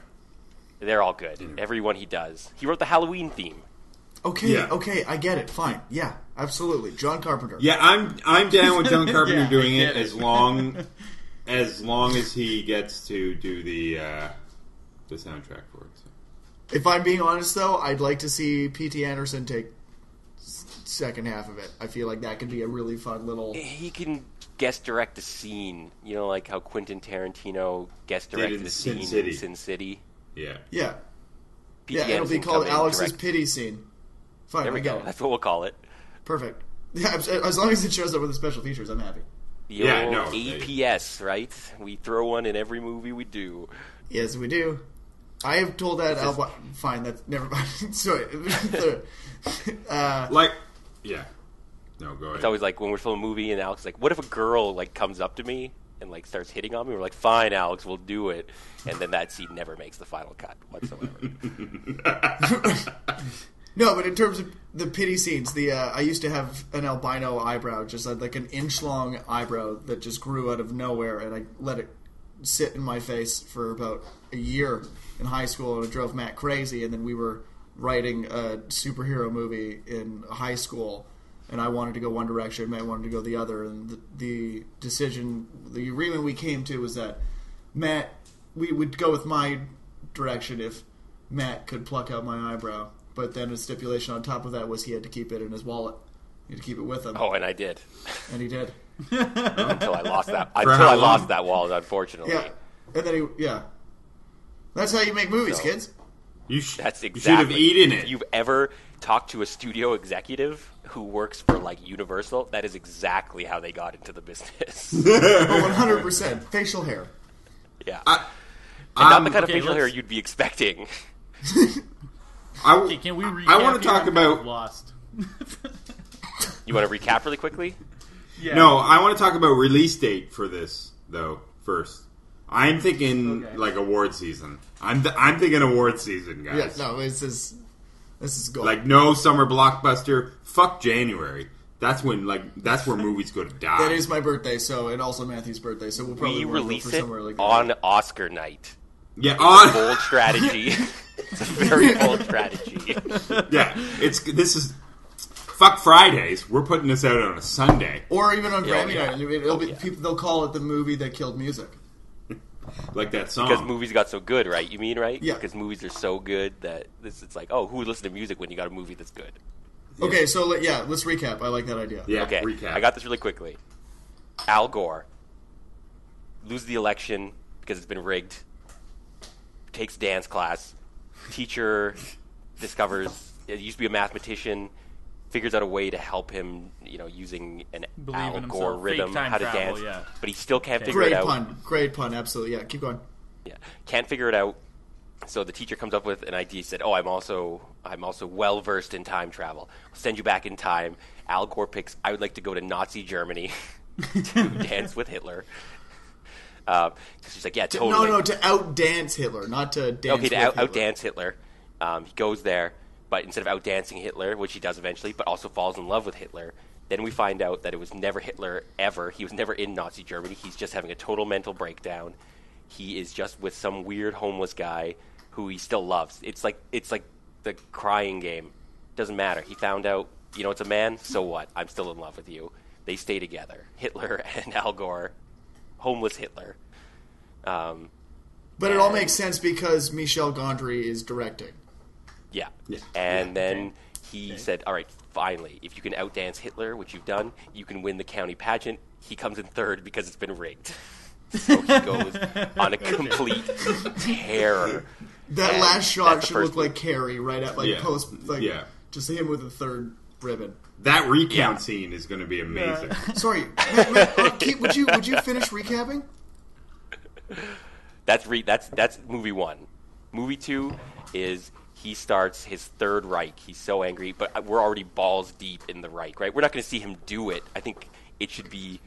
They're all good. Every one he does. He wrote the Halloween theme. Okay, I get it. Fine. Yeah, absolutely. John Carpenter. Yeah, I'm down with John Carpenter doing it as long as he gets to do the soundtrack for it. So. If I'm being honest, though, I'd like to see P.T. Anderson take second half of it. I feel like that could be a really fun little... He can guest direct a scene. You know, like how Quentin Tarantino guest directed a scene in Sin City. Yeah. It'll be Anderson called Alex's Pity Scene. Fine, there we go. That's what we'll call it. Perfect. Yeah, as long as it shows up with the special features, I'm happy. The old APS, right? We throw one in every movie we do. Yes, we do. I have told that fine, that's never mind. Sorry. No, go ahead. It's always like when we're filming a movie and Alex is like, what if a girl like comes up to me and like starts hitting on me? We're like, fine, Alex, we'll do it. And then that scene never makes the final cut whatsoever. No, but in terms of the pity scenes, I used to have an albino eyebrow, just like an inch-long eyebrow that just grew out of nowhere, and I let it sit in my face for about a year in high school, and it drove Matt crazy, and then we were writing a superhero movie in high school, and I wanted to go one direction, Matt wanted to go the other, and the agreement we came to was that we would go with my direction if Matt could pluck out my eyebrow. But then a stipulation on top of that was he had to keep it in his wallet. He had to keep it with him. Oh, and I did. And he did. Until I lost that. I lost that wallet, unfortunately. Yeah. And then That's how you make movies, kids. That's exactly. You should have eaten it. If you've ever talked to a studio executive who works for like Universal, that is exactly how they got into the business. 100%. Facial hair. Yeah. Not the kind of facial hair you'd be expecting. Can we recap? I want to talk about Lost. You want to recap really quickly? Yeah. No, I want to talk about release date for this though. First, I'm thinking like award season. I'm thinking award season, guys. Yeah, no, this is gold. Like no summer blockbuster. Fuck January. That's where movies go to die. That is my birthday, and also Matthew's birthday, so we'll probably release it somewhere like on Oscar night. Yeah, bold strategy. It's a very bold strategy. Yeah, this is fuck Fridays. We're putting this out on a Sunday, or even on Grammy night. It'll be people. They'll call it the movie that killed music, like that song. Because movies got so good, right? You mean right? Yeah. Because movies are so good that it's like, oh, who would listen to music when you got a movie that's good? Yeah. Okay, so let's recap. I like that idea. Yeah, okay, recap. I got this really quickly. Al Gore loses the election because it's been rigged. Takes dance class. Teacher discovers it used to be a mathematician. Figures out a way to help him, using an Al-Gore-Rhythm, how to dance. Yeah. But he still can't figure it out. Great pun, absolutely. Yeah, keep going. Yeah, can't figure it out. So the teacher comes up with an idea. He said, "Oh, I'm also well versed in time travel. I'll send you back in time." Al Gore picks, "I would like to go to Nazi Germany to dance with Hitler." She's like, "Yeah, totally." No, to outdance Hitler, not to dance. Okay, to outdance Hitler. He goes there, but instead of outdancing Hitler, which he does eventually, but also falls in love with Hitler. Then we find out that it was never Hitler ever. He was never in Nazi Germany. He's just having a total mental breakdown. He is just with some weird homeless guy who he still loves. It's like the crying game. Doesn't matter. He found out, it's a man. So what? I'm still in love with you. They stay together. Hitler and Al Gore, homeless Hitler. But it all makes sense because Michel Gondry is directing. Yeah. And then he said, all right, finally, if you can outdance Hitler, which you've done, you can win the county pageant. He comes in third because it's been rigged. So he goes on a complete terror. That last shot should look like Carrie, right at just him with a third ribbon. That recount scene is going to be amazing. Sorry, Matt, Keith, would you finish recapping? That's movie one. Movie two is he starts his third Reich. He's so angry, but we're already balls deep in the Reich, right? We're not going to see him do it. I think it should be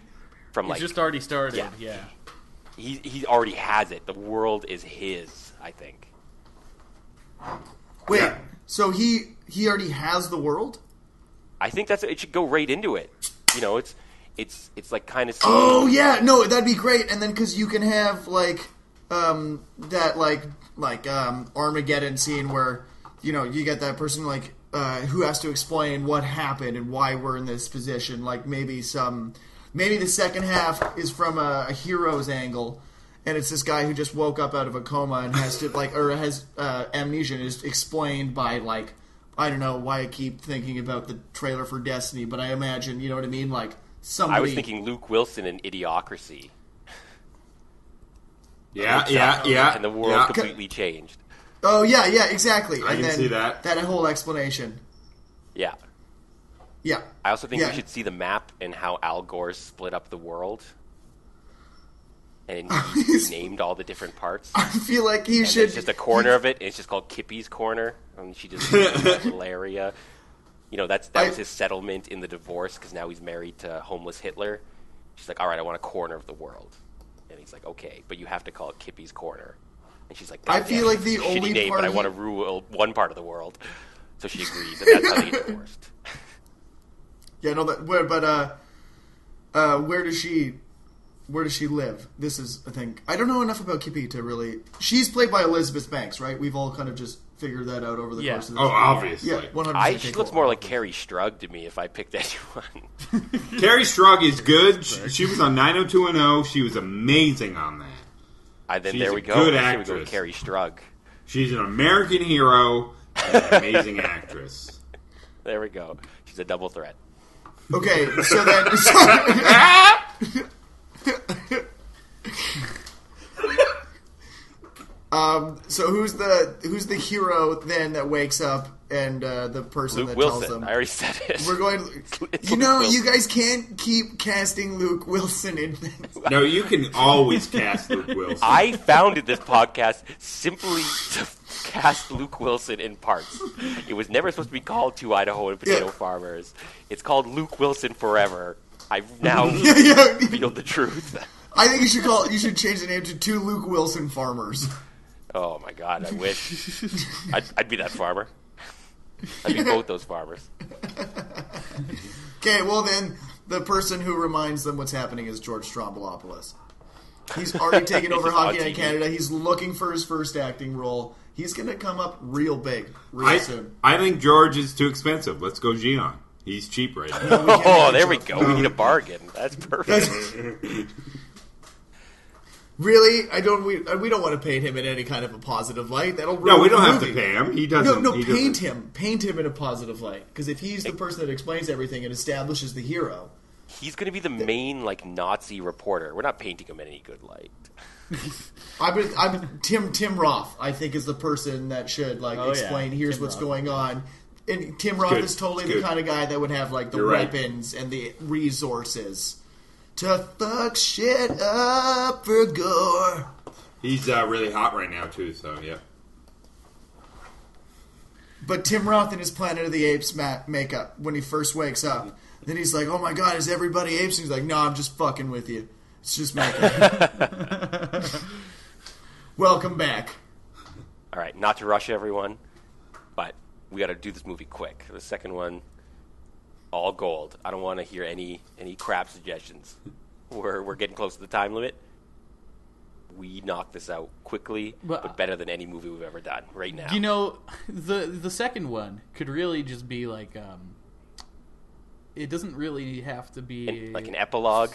from It's just already started. Yeah. He already has it. The world is his, I think. Wait, So he already has the world? I think it should go right into it. You know, it's like kind of. Oh yeah, no, that'd be great. And then because you can have like that Armageddon scene where you get that person like who has to explain what happened and why we're in this position. Like maybe the second half is from a hero's angle, and it's this guy who just woke up out of a coma and has to has amnesia and is explained by like. I don't know why I keep thinking about the trailer for Destiny, but I imagine, you know what I mean? Like, somebody... I was thinking Luke Wilson in Idiocracy. Yeah. And the world completely changed. Oh, yeah, exactly. I can see that. That whole explanation. Yeah. Yeah. I also think we should see the map and how Al Gore split up the world. And he named all the different parts. I feel like he should... It's just a corner of it, and it's just called Kippy's Corner. And she just named that little area. That was his settlement in the divorce, because now he's married to homeless Hitler. She's like, all right, I want a corner of the world. And he's like, okay, but you have to call it Kippy's Corner. And she's like, I feel like the only name, part but I want to rule one part of the world. So she agrees, and that's how they get divorced. Yeah, no, but where does she live? This is a thing. I don't know enough about Kippy to really... She's played by Elizabeth Banks, right? We've all kind of just figured that out over the course of this. Oh, obviously. Yeah, 100%. She looks more like Carrie Strug to me if I picked anyone. Carrie Strug is good. She was on 90210. She was amazing on that. Then She's there we a go. good Here we actress. go with Carrie Strug. She's an American hero and an amazing actress. There we go. She's a double threat. Okay, so then... So who's the hero then that wakes up and the person Luke that Wilson. tells them? I already said it. We're going. It's You guys can't keep casting Luke Wilson in things. No, you can always cast Luke Wilson. I founded this podcast simply to cast Luke Wilson in parts. It was never supposed to be called Two Idaho and Potato Farmers. It's called Luke Wilson Forever. I've now revealed the truth. I think you should change the name to Two Luke Wilson Farmers. Oh my God! I wish I'd be that farmer. I'd be both those farmers. Okay, well then, the person who reminds them what's happening is George Stroumboulopoulos. He's already taken over Hockey Night Canada. He's looking for his first acting role. He's going to come up real big, soon. I think George is too expensive. Let's go Gian. He's cheap right now. Oh, there we go. We need a bargain. That's perfect. Really? We don't want to paint him in any kind of a positive light. That'll ruin No, we don't the have movie. to pay him. He doesn't. No, he paint doesn't. him. Paint him in a positive light. Because if he's the person that explains everything and establishes the hero, He's going to be the main Nazi reporter. We're not painting him in any good light. Tim Roth, I think, is the person that should explain. Here's Tim what's Roth. going on. And Tim Roth is totally the kind of guy that would have the You're right. weapons and the resources to fuck shit up for Gore. He's really hot right now too. So yeah. But Tim Roth in his Planet of the Apes makeup when he first wakes up, then he's like, "Oh my God, is everybody apes?" And he's like, "No, I'm just fucking with you. It's just makeup." Welcome back. All right, not to rush everyone, but we got to do this movie quick. The second one, all gold. I don't want to hear any crap suggestions. We're getting close to the time limit. We knock this out quickly, but better than any movie we've ever done right now. You know, the second one could really just be it doesn't really have to be like an epilogue.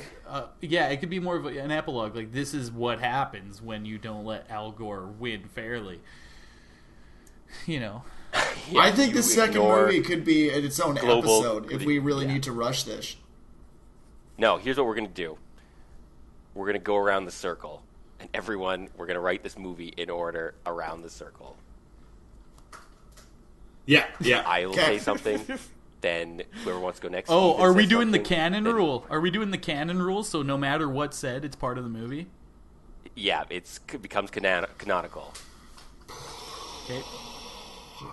Yeah, it could be more of an epilogue. Like, this is what happens when you don't let Al Gore win fairly. You know. Yeah, I think the second movie could be its own episode if we really need to rush this. No, here's what we're going to do. We're going to go around the circle. And everyone, we're going to write this movie in order around the circle. Yeah. I will say something, then whoever wants to go next. Oh, Steven are we says doing the something, canon then- rule? Are we doing the canon rule, so no matter what's said, it's part of the movie? Yeah, it becomes canonical. Okay.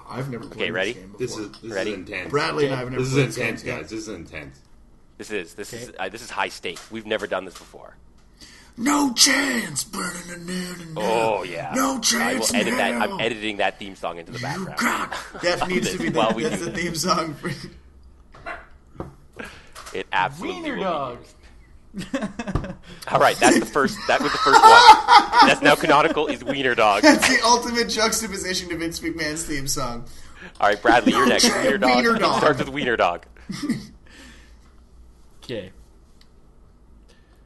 I've never played Okay, ready? this game This before. is Ready? intense. Bradley and I have never This played is this intense, game. guys. This is intense. This is high stakes. We've never done this before. No chance. Oh yeah. No I chance. will edit that. now. I'm editing that theme song into the background. God, that needs to be While we that's do the theme song. For... It absolutely Wiener will dogs. be. All right, that was the first one. That's now canonical. Is Wiener Dog. That's the ultimate juxtaposition to Vince McMahon's theme song. All right, Bradley, you're next. chance. Wiener Dog. Wiener It Dog. starts with Wiener Dog. Okay.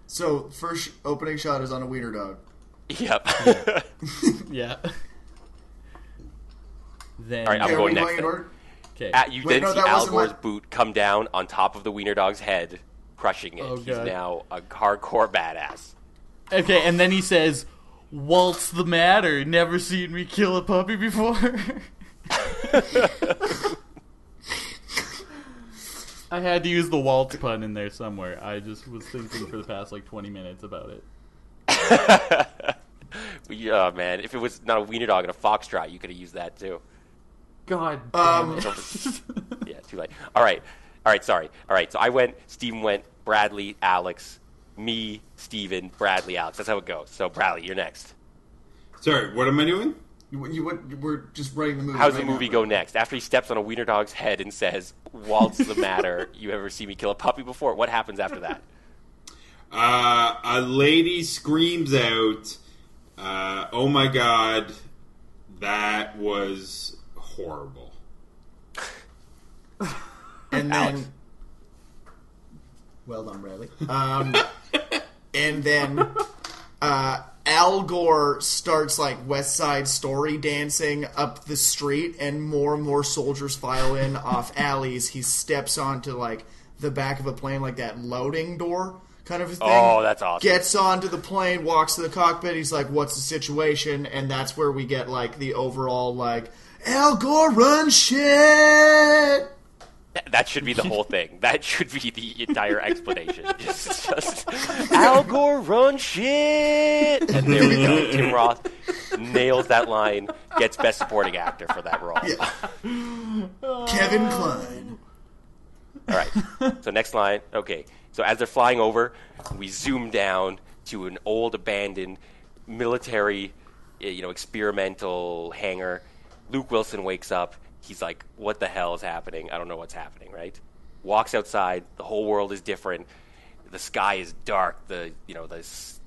So first opening shot is on a wiener dog. Yep. Yeah. Then. All right, I'm Okay, are going we next. going in then. order? Okay. You Wait, then no, see that Al wasn't Gore's my- boot come down on top of the Wiener Dog's head, crushing it. Oh, He's God. now a hardcore badass. Okay, and then he says, "What's the matter? Never seen me kill a puppy before?" I had to use the waltz pun in there somewhere. I just was thinking for the past 20 minutes about it. Yeah, man. If it was not a Wiener Dog and a Foxtrot, you could have used that too. God damn it. Yeah, too late. All right, sorry. All right, so Steven went, Bradley, Alex, me, Steven, Bradley, Alex. That's how it goes. So, Bradley, you're next. Sorry, what am I doing? We're just writing the movie. How's right the movie now. go next? After he steps on a Wiener Dog's head and says, "What's the matter? You ever see me kill a puppy before?" What happens after that? A lady screams out, "Oh my god, that was horrible." And Alex. then, well done, Bradley. And then Al Gore starts West Side Story dancing up the street, and more soldiers file in off alleys. He steps onto the back of a plane, that loading door kind of a thing. Oh, that's awesome. Gets onto the plane, walks to the cockpit. He's like, "What's the situation?" And that's where we get the overall Al Gore run shit. That should be the whole thing. That should be the entire explanation. Just Al Gore run shit. And there we go. Tim Roth nails that line, gets Best Supporting Actor for that role. Yeah. Kevin Kline. All right. So next line. Okay. So as they're flying over, we zoom down to an old abandoned military, experimental hangar. Luke Wilson wakes up. He's like, "What the hell is happening? I don't know what's happening," right? Walks outside. The whole world is different. The sky is dark. The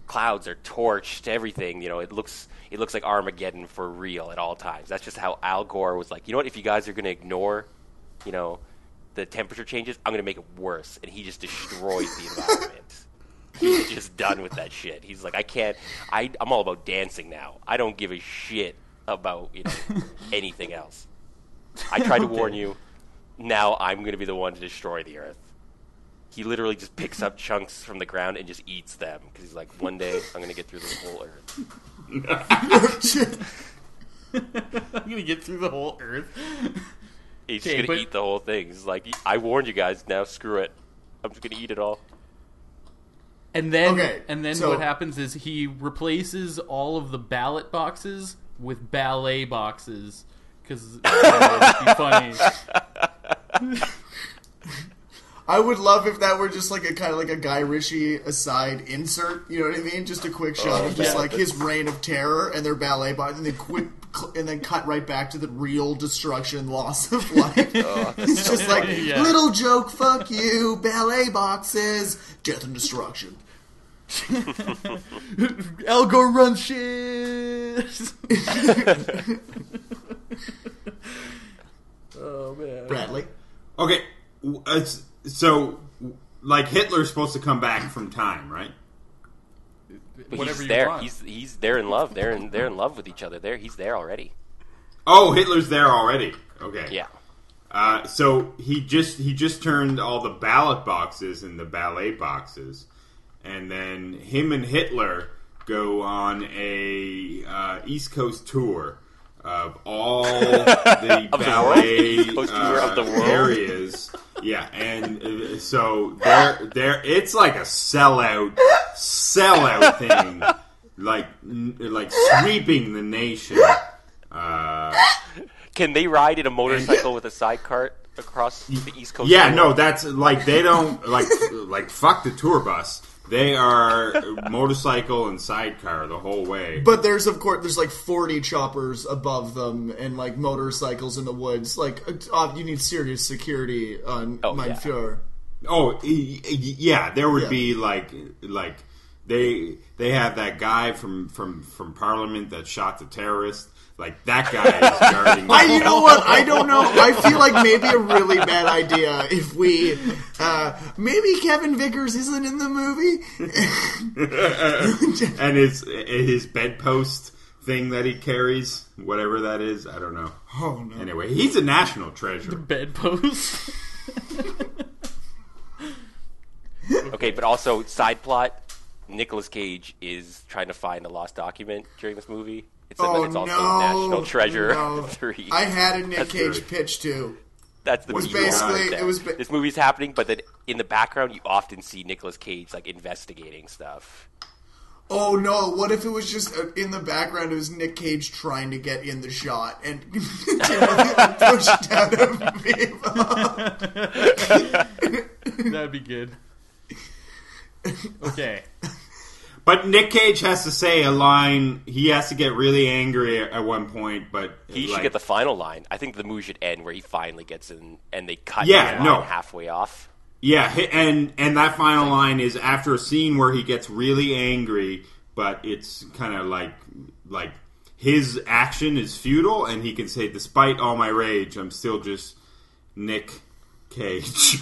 clouds are torched. Everything, it looks like Armageddon for real at all times. That's just how Al Gore was like, "You know what? If you guys are going to ignore, the temperature changes, I'm going to make it worse." And he just destroys the environment. He's just done with that shit. He's like, I'm all about dancing now. I don't give a shit about anything else. I tried to warn you. Now I'm going to be the one to destroy the Earth. He literally just picks up chunks from the ground and just eats them. Because he's like, one day I'm going to get through this whole Earth. I'm gonna get through the whole Earth. He's just going to eat the whole thing. He's like, "I warned you guys. Now screw it. I'm just going to eat it all." And then, so- what happens is he replaces all of the ballot boxes with ballet boxes. Because it'd be funny. I would love if that were just a kind of a Guy Ritchie aside insert. You know what I mean? Just a quick shot of just his reign of terror and their ballet box, and then and then cut right back to the real destruction, loss of life. It's just funny, yeah. Little joke, fuck you, ballet boxes, death and destruction. Al Gore runs shit. Oh man, Bradley. Okay, so Hitler's supposed to come back from time, right? But Whatever he's you there. want. They're in love. They're in love with each other. He's there already. Oh, Hitler's there already. Okay. Yeah. So he just turned all the ballot boxes into ballet boxes, and then him and Hitler go on a East Coast tour of all the ballet Coast tour of the world. areas. Yeah, and so they're it's like a sellout thing, like sweeping the nation. Can they ride in a motorcycle with a side cart across the East Coast? Yeah, no, that's they don't like fuck the tour bus. They are motorcycle and sidecar the whole way. But there's like 40 choppers above them and like motorcycles in the woods. Like you need serious security on Mein Fuhrer. Oh yeah, there would be like they have that guy from Parliament that shot the terrorist. Like, that guy is guarding... You know what? I don't know. I feel like maybe a really bad idea if we... maybe Kevin Vickers isn't in the movie. And his bedpost thing that he carries, whatever that is, I don't know. Oh, no. Anyway, he's a national treasure. The bedpost. Okay, but also, side plot, Nicolas Cage is trying to find a lost document during this movie. It's also National Treasure 3. I had a Nick Cage pitch too. That's the this movie's happening, but then in the background you often see Nicolas Cage like investigating stuff. Oh no! What if it was just in the background? It was Nick Cage trying to get in the shot and pushed out of me. That'd be good. Okay. But Nick Cage has to say a line. He has to get really angry at one point, but he should get the final line. I think the movie should end where he finally gets in, and they cut the line halfway off. Yeah, and that final line is after a scene where he gets really angry, but it's kind of like his action is futile, and he can say, "Despite all my rage, I'm still just Nick Cage."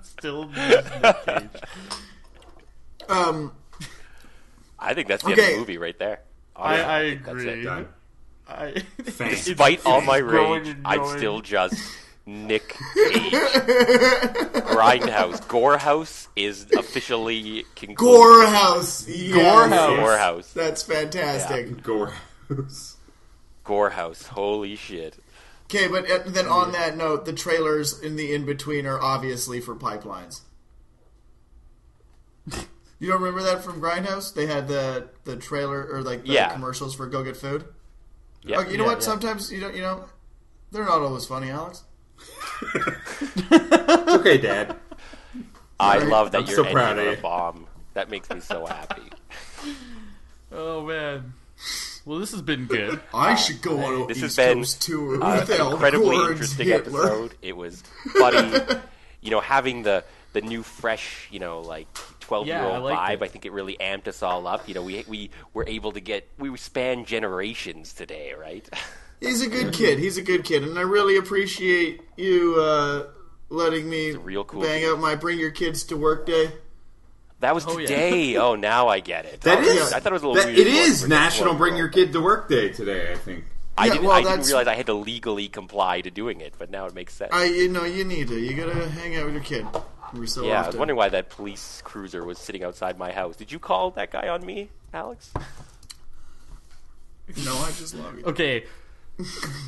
Still Nick Cage. I think that's the end of the movie right there. I agree. Despite all my rage, I'm still just Nick Cage. Grindhouse. Gorehouse is officially concluded. Gorehouse. Yes. Gorehouse. That's fantastic. Yeah. Gorehouse. Holy shit. Okay, but then on that note, the trailers in the in-between are obviously for pipelines. You don't remember that from Grindhouse? They had the trailer or like the commercials for Go Get Food. Yeah. Oh, you know what? Sometimes you know they're not always funny, Alex. It's okay, Dad. I love that I'm you're so proud ending of on a bomb. That makes me so happy. Oh man. Well, this has been good. I should go on an East Coast tour with an incredibly interesting Hitler. episode. It was funny. Having the new fresh, like 12-year-old vibe. I think it really amped us all up. We were able to we span generations today, right? He's a good kid. And I really appreciate you letting me bang out my Bring Your Kids to Work Day. That was today. Oh, now I get it. That is. I thought it was a little weird. It is National Bring Your Kid to Work Day today, I think. I didn't realize I had to legally comply to doing it, but now it makes sense. You need to. You gotta hang out with your kid. I was wondering why that police cruiser was sitting outside my house. Did you call that guy on me, Alex? No, I just love you. Okay.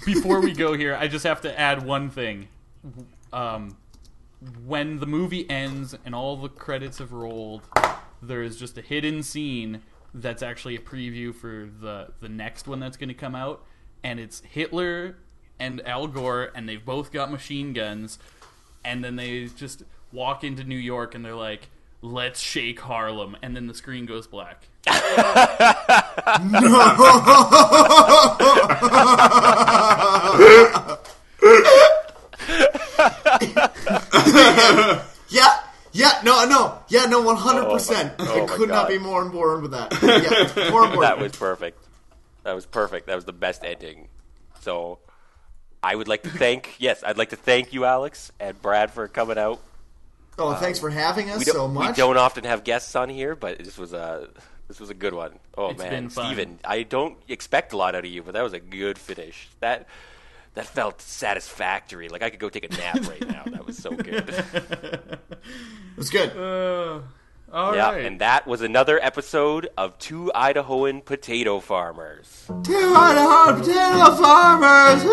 Before we go here, I just have to add one thing. When the movie ends and all the credits have rolled, there is just a hidden scene that's actually a preview for the next one that's going to come out, and it's Hitler and Al Gore, and they've both got machine guns, and then they just walk into New York and they're like, "Let's shake Harlem," and then the screen goes black. No, 100%. I could not be more on board with that. Yeah, more on board. That was perfect. That was the best ending. So, I'd like to thank you, Alex, and Brad, for coming out. Oh, thanks for having us so much. We don't often have guests on here, but this was a good one. Oh, it's man, fun. Steven, I don't expect a lot out of you, but that was a good finish. That felt satisfactory. Like I could go take a nap right now. That was so good. It was good. All right. And that was another episode of Two Idahoan Potato Farmers. Two Idahoan Potato Farmers!